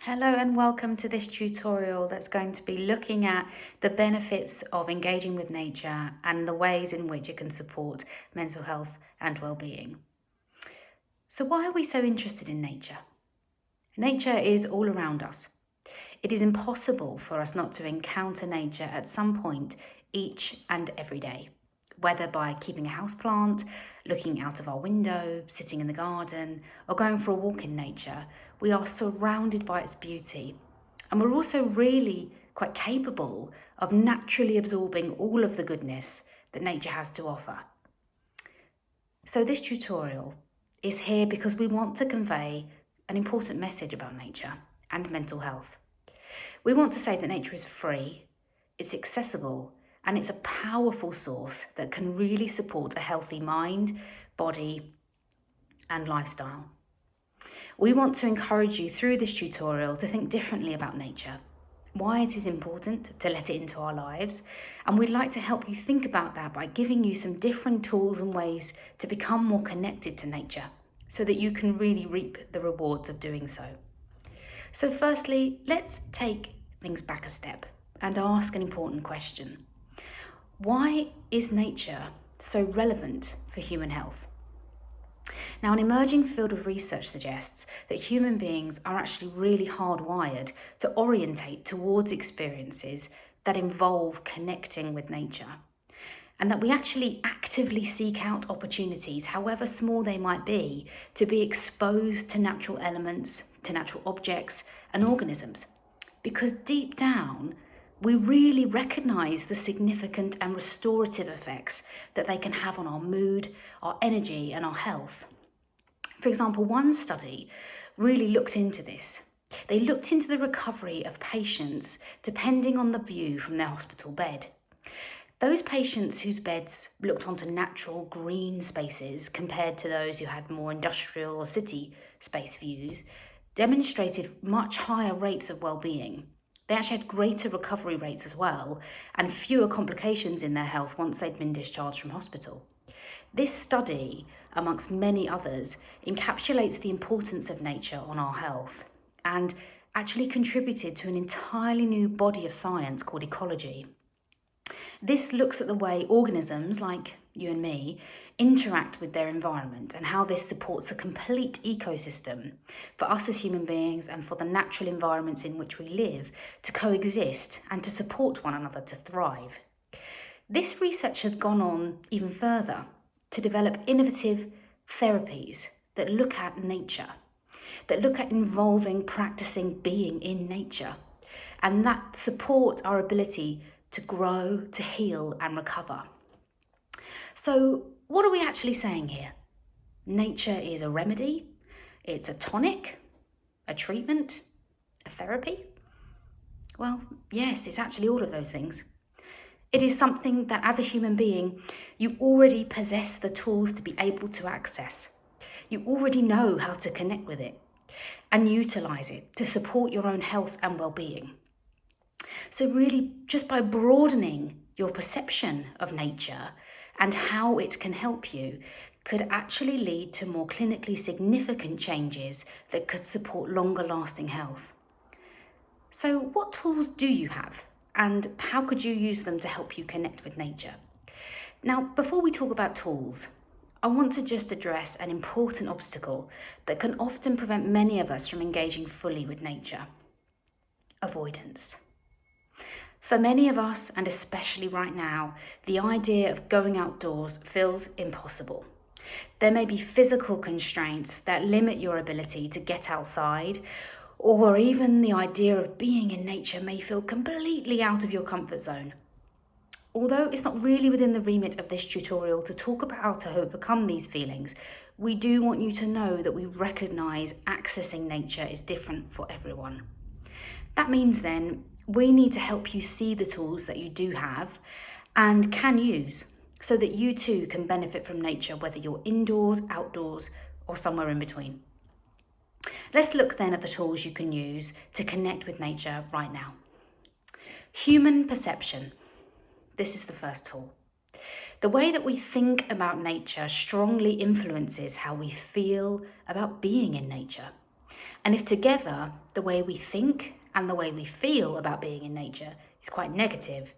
Hello and welcome to this tutorial that's going to be looking at the benefits of engaging with nature and the ways in which it can support mental health and well-being. So why are we so interested in nature? Nature is all around us. It is impossible for us not to encounter nature at some point each and every day, whether by keeping a houseplant, looking out of our window, sitting in the garden, or going for a walk in nature. We are surrounded by its beauty. And we're also really quite capable of naturally absorbing all of the goodness that nature has to offer. So this tutorial is here because we want to convey an important message about nature and mental health. We want to say that nature is free, it's accessible, and it's a powerful source that can really support a healthy mind, body, and lifestyle. We want to encourage you through this tutorial to think differently about nature, why it is important to let it into our lives, and we'd like to help you think about that by giving you some different tools and ways to become more connected to nature so that you can really reap the rewards of doing so. So firstly, let's take things back a step and ask an important question. Why is nature so relevant for human health? Now, an emerging field of research suggests that human beings are actually really hardwired to orientate towards experiences that involve connecting with nature, and that we actually actively seek out opportunities, however small they might be, to be exposed to natural elements, to natural objects and organisms. Because deep down, we really recognise the significant and restorative effects that they can have on our mood, our energy and our health. For example, one study really looked into this. They looked into the recovery of patients depending on the view from their hospital bed. Those patients whose beds looked onto natural green spaces compared to those who had more industrial or city space views demonstrated much higher rates of well-being. They actually had greater recovery rates as well and fewer complications in their health once they'd been discharged from hospital. This study, amongst many others, encapsulates the importance of nature on our health and actually contributed to an entirely new body of science called ecology. This looks at the way organisms, like you and me, interact with their environment and how this supports a complete ecosystem for us as human beings and for the natural environments in which we live to coexist and to support one another to thrive. This research has gone on even further to develop innovative therapies that look at nature, that look at involving practicing being in nature, and that support our ability to grow, to heal and recover. So what are we actually saying here? Nature is a remedy, it's a tonic, a treatment, a therapy? Well, yes, it's actually all of those things. It is something that as a human being, you already possess the tools to be able to access. You already know how to connect with it and utilize it to support your own health and well-being. So really, just by broadening your perception of nature and how it can help you could actually lead to more clinically significant changes that could support longer lasting health. So what tools do you have? And how could you use them to help you connect with nature? Now, before we talk about tools, I want to just address an important obstacle that can often prevent many of us from engaging fully with nature: avoidance. For many of us, and especially right now, the idea of going outdoors feels impossible. There may be physical constraints that limit your ability to get outside, or even the idea of being in nature may feel completely out of your comfort zone. Although it's not really within the remit of this tutorial to talk about how to overcome these feelings, we do want you to know that we recognise accessing nature is different for everyone. That means then we need to help you see the tools that you do have and can use so that you too can benefit from nature, whether you're indoors, outdoors, or somewhere in between. Let's look then at the tools you can use to connect with nature right now. Human perception. This is the first tool. The way that we think about nature strongly influences how we feel about being in nature. And if together the way we think and the way we feel about being in nature is quite negative,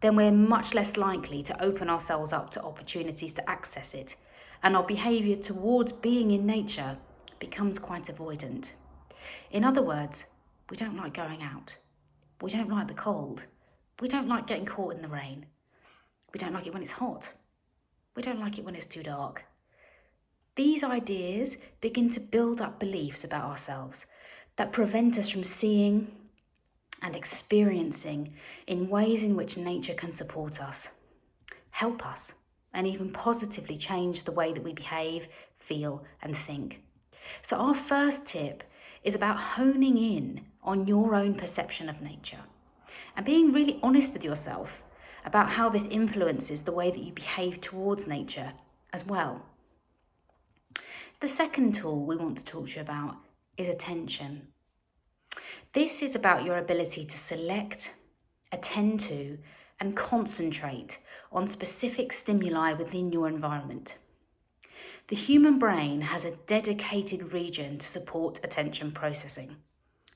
then we're much less likely to open ourselves up to opportunities to access it, and our behaviour towards being in nature becomes quite avoidant. In other words, we don't like going out. We don't like the cold. We don't like getting caught in the rain. We don't like it when it's hot. We don't like it when it's too dark. These ideas begin to build up beliefs about ourselves that prevent us from seeing and experiencing in ways in which nature can support us, help us, and even positively change the way that we behave, feel, and think. So our first tip is about honing in on your own perception of nature and being really honest with yourself about how this influences the way that you behave towards nature as well. The second tool we want to talk to you about is attention. This is about your ability to select, attend to, and concentrate on specific stimuli within your environment. The human brain has a dedicated region to support attention processing,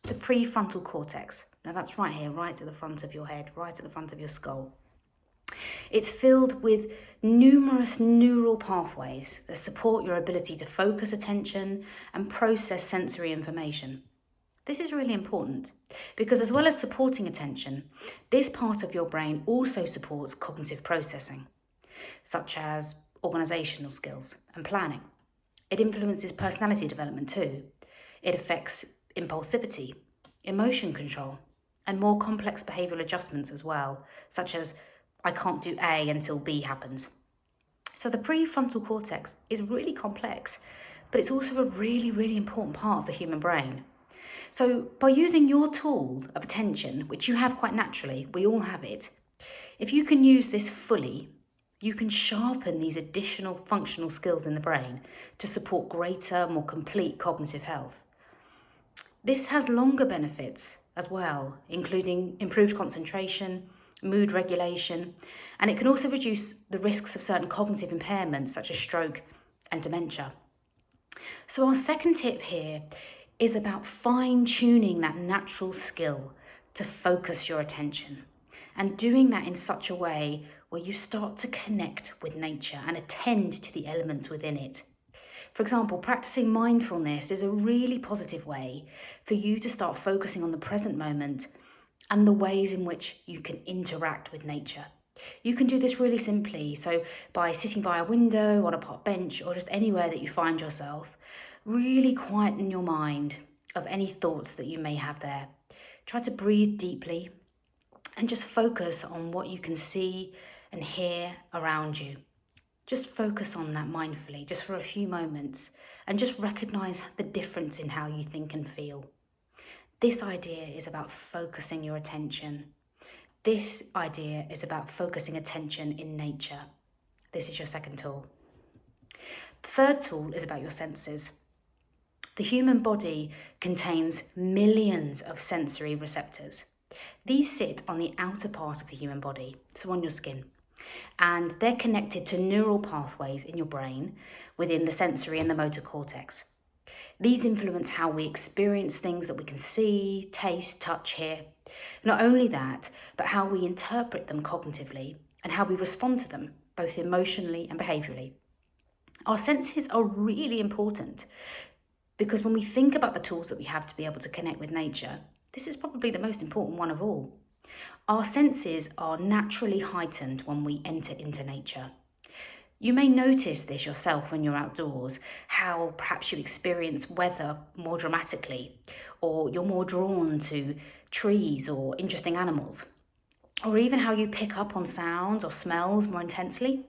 the prefrontal cortex. Now that's right here, right at the front of your head, right at the front of your skull. It's filled with numerous neural pathways that support your ability to focus attention and process sensory information. This is really important because, as well as supporting attention, this part of your brain also supports cognitive processing, such as organisational skills and planning. It influences personality development too. It affects impulsivity, emotion control, and more complex behavioural adjustments as well, such as I can't do A until B happens. So the prefrontal cortex is really complex, but it's also a really, really important part of the human brain. So by using your tool of attention, which you have quite naturally, we all have it, if you can use this fully, you can sharpen these additional functional skills in the brain to support greater, more complete cognitive health. This has longer benefits as well, including improved concentration, mood regulation, and it can also reduce the risks of certain cognitive impairments such as stroke and dementia. So our second tip here is about fine-tuning that natural skill to focus your attention and doing that in such a way where you start to connect with nature and attend to the elements within it. For example, practicing mindfulness is a really positive way for you to start focusing on the present moment and the ways in which you can interact with nature. You can do this really simply, so by sitting by a window, on a park bench, or just anywhere that you find yourself, really quieten your mind of any thoughts that you may have there. Try to breathe deeply and just focus on what you can see and hear around you. Just focus on that mindfully, just for a few moments, and just recognize the difference in how you think and feel. This idea is about focusing your attention. This idea is about focusing attention in nature. This is your second tool. The third tool is about your senses. The human body contains millions of sensory receptors. These sit on the outer part of the human body, so on your skin, and they're connected to neural pathways in your brain within the sensory and the motor cortex. These influence how we experience things that we can see, taste, touch, hear. Not only that, but how we interpret them cognitively and how we respond to them, both emotionally and behaviourally. Our senses are really important because when we think about the tools that we have to be able to connect with nature, this is probably the most important one of all. Our senses are naturally heightened when we enter into nature. You may notice this yourself when you're outdoors, how perhaps you experience weather more dramatically, or you're more drawn to trees or interesting animals, or even how you pick up on sounds or smells more intensely.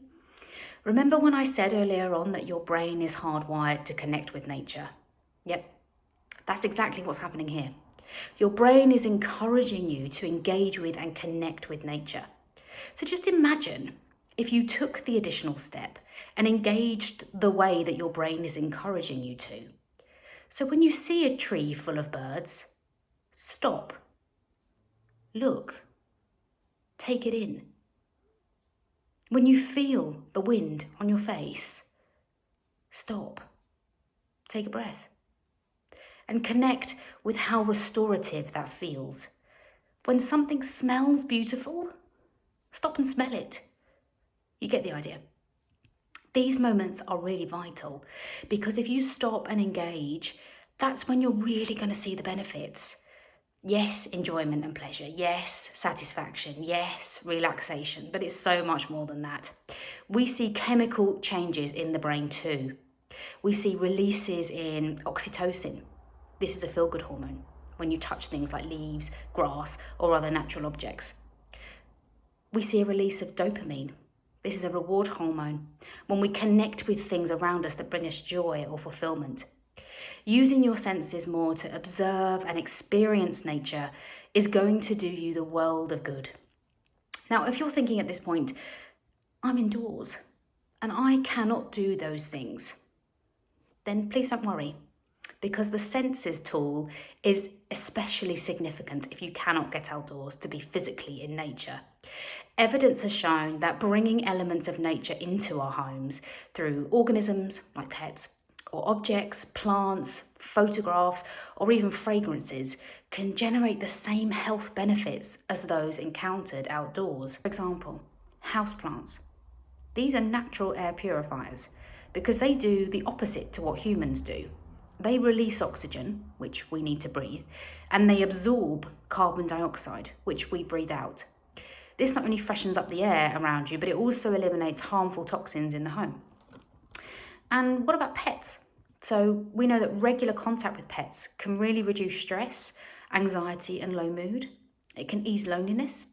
Remember when I said earlier on that your brain is hardwired to connect with nature? Yep, that's exactly what's happening here. Your brain is encouraging you to engage with and connect with nature. So just imagine if you took the additional step and engaged the way that your brain is encouraging you to. So when you see a tree full of birds, stop, look, take it in. When you feel the wind on your face, stop, take a breath. and connect with how restorative that feels. When something smells beautiful, stop and smell it. You get the idea. These moments are really vital because if you stop and engage, that's when you're really going to see the benefits. Yes, enjoyment and pleasure. Yes, satisfaction. Yes, relaxation. But it's so much more than that. We see chemical changes in the brain too. We see releases in oxytocin. This is a feel-good hormone when you touch things like leaves, grass, or other natural objects. We see a release of dopamine. This is a reward hormone when we connect with things around us that bring us joy or fulfillment. Using your senses more to observe and experience nature is going to do you the world of good. Now, if you're thinking at this point, I'm indoors and I cannot do those things, then please don't worry, because the senses tool is especially significant if you cannot get outdoors to be physically in nature. Evidence has shown that bringing elements of nature into our homes through organisms like pets or objects, plants, photographs, or even fragrances can generate the same health benefits as those encountered outdoors. For example, houseplants. These are natural air purifiers because they do the opposite to what humans do. They release oxygen, which we need to breathe, and they absorb carbon dioxide, which we breathe out. This not only freshens up the air around you, but it also eliminates harmful toxins in the home. And what about pets? So we know that regular contact with pets can really reduce stress, anxiety, and low mood. It can ease loneliness,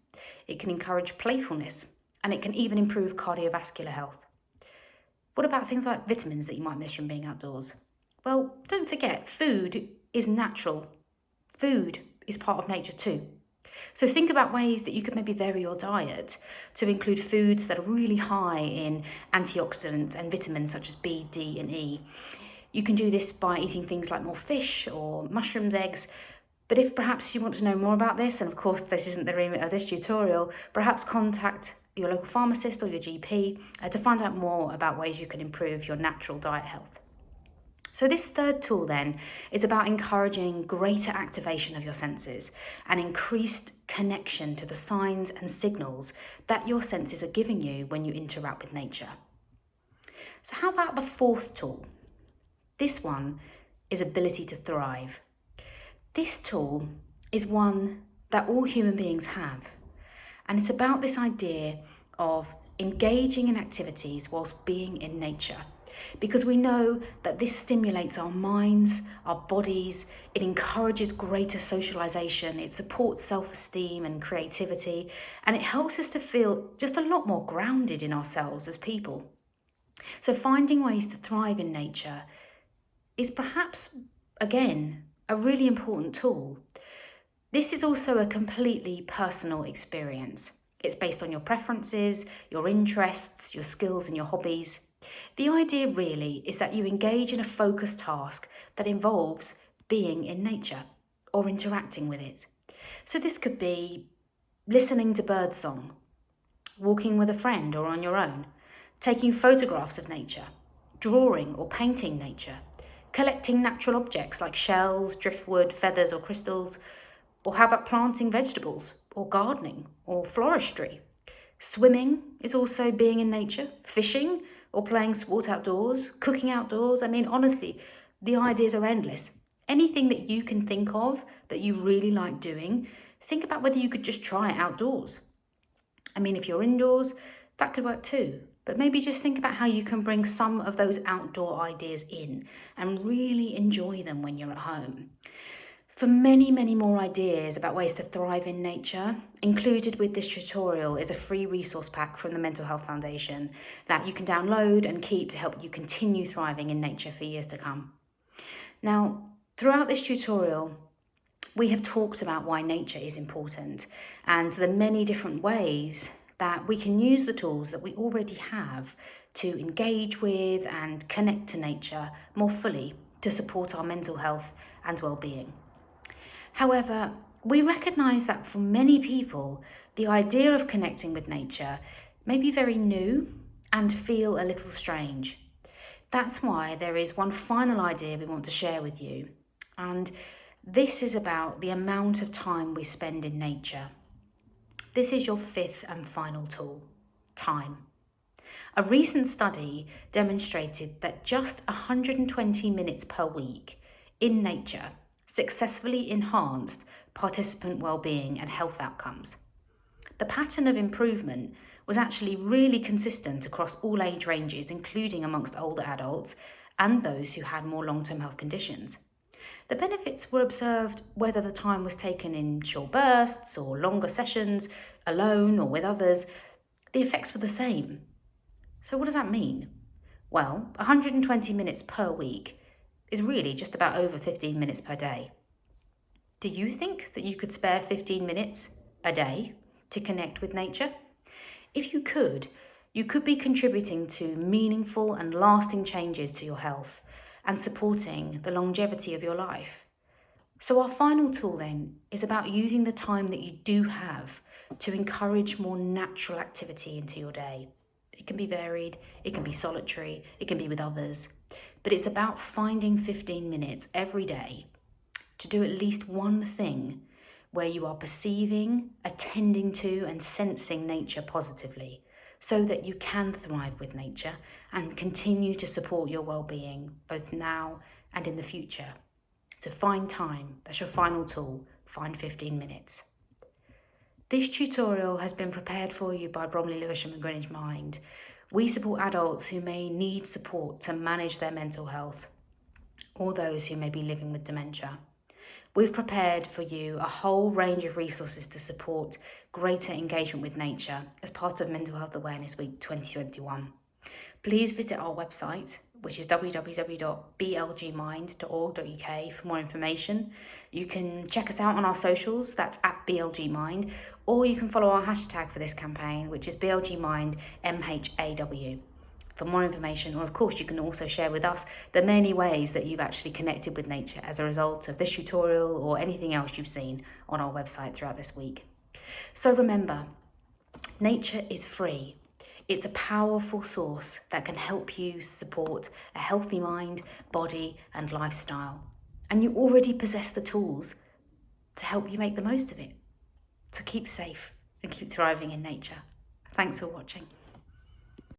it can encourage playfulness, and it can even improve cardiovascular health. What about things like vitamins that you might miss from being outdoors? Well, don't forget, food is natural. Food is part of nature too. So think about ways that you could maybe vary your diet to include foods that are really high in antioxidants and vitamins such as B, D, and E. You can do this by eating things like more fish or mushrooms, eggs. But if perhaps you want to know more about this, and of course this isn't the remit of this tutorial, perhaps contact your local pharmacist or your GP to find out more about ways you can improve your natural diet health. So this third tool then is about encouraging greater activation of your senses and increased connection to the signs and signals that your senses are giving you when you interact with nature. So how about the fourth tool? This one is ability to thrive. This tool is one that all human beings have, and it's about this idea of engaging in activities whilst being in nature. Because we know that this stimulates our minds, our bodies, it encourages greater socialization, it supports self-esteem and creativity, and it helps us to feel just a lot more grounded in ourselves as people. So finding ways to thrive in nature is perhaps, again, a really important tool. This is also a completely personal experience. It's based on your preferences, your interests, your skills and your hobbies. The idea really is that you engage in a focused task that involves being in nature or interacting with it. So this could be listening to birdsong, walking with a friend or on your own, taking photographs of nature, drawing or painting nature, collecting natural objects like shells, driftwood, feathers or crystals, or how about planting vegetables or gardening or floristry? Swimming is also being in nature, fishing, or playing sport outdoors, cooking outdoors. I mean, honestly, the ideas are endless. Anything that you can think of that you really like doing, think about whether you could just try it outdoors. I mean, if you're indoors, that could work too. But maybe just think about how you can bring some of those outdoor ideas in and really enjoy them when you're at home. For many, many more ideas about ways to thrive in nature, included with this tutorial is a free resource pack from the Mental Health Foundation that you can download and keep to help you continue thriving in nature for years to come. Now, throughout this tutorial, we have talked about why nature is important and the many different ways that we can use the tools that we already have to engage with and connect to nature more fully to support our mental health and well-being. However, we recognise that for many people, the idea of connecting with nature may be very new and feel a little strange. That's why there is one final idea we want to share with you, And this is about the amount of time we spend in nature. This is your fifth and final tool, time. A recent study demonstrated that just 120 minutes per week in nature successfully enhanced participant well-being and health outcomes. The pattern of improvement was actually really consistent across all age ranges, including amongst older adults and those who had more long-term health conditions. The benefits were observed whether the time was taken in short bursts or longer sessions, alone or with others. The effects were the same. So what does that mean? Well, 120 minutes per week is really just about over 15 minutes per day. Do you think that you could spare 15 minutes a day to connect with nature? If you could be contributing to meaningful and lasting changes to your health and supporting the longevity of your life. So our final tool then is about using the time that you do have to encourage more natural activity into your day. It can be varied, it can be solitary, it can be with others, but it's about finding 15 minutes every day to do at least one thing where you are perceiving, attending to, and sensing nature positively, so that you can thrive with nature and continue to support your well-being, both now and in the future. To find time, that's your final tool, find 15 minutes. This tutorial has been prepared for you by Bromley, Lewisham and Greenwich Mind. We support adults who may need support to manage their mental health, or those who may be living with dementia. We've prepared for you a whole range of resources to support greater engagement with nature as part of Mental Health Awareness Week 2021. Please visit our website, which is www.blgmind.org.uk for more information. You can check us out on our socials, that's @BLGmind, or you can follow our hashtag for this campaign, which is BLGMindMHAW. For more information, or of course you can also share with us the many ways that you've actually connected with nature as a result of this tutorial or anything else you've seen on our website throughout this week. So remember, nature is free. It's a powerful source that can help you support a healthy mind, body and lifestyle. And you already possess the tools to help you make the most of it. So keep safe and keep thriving in nature. Thanks for watching.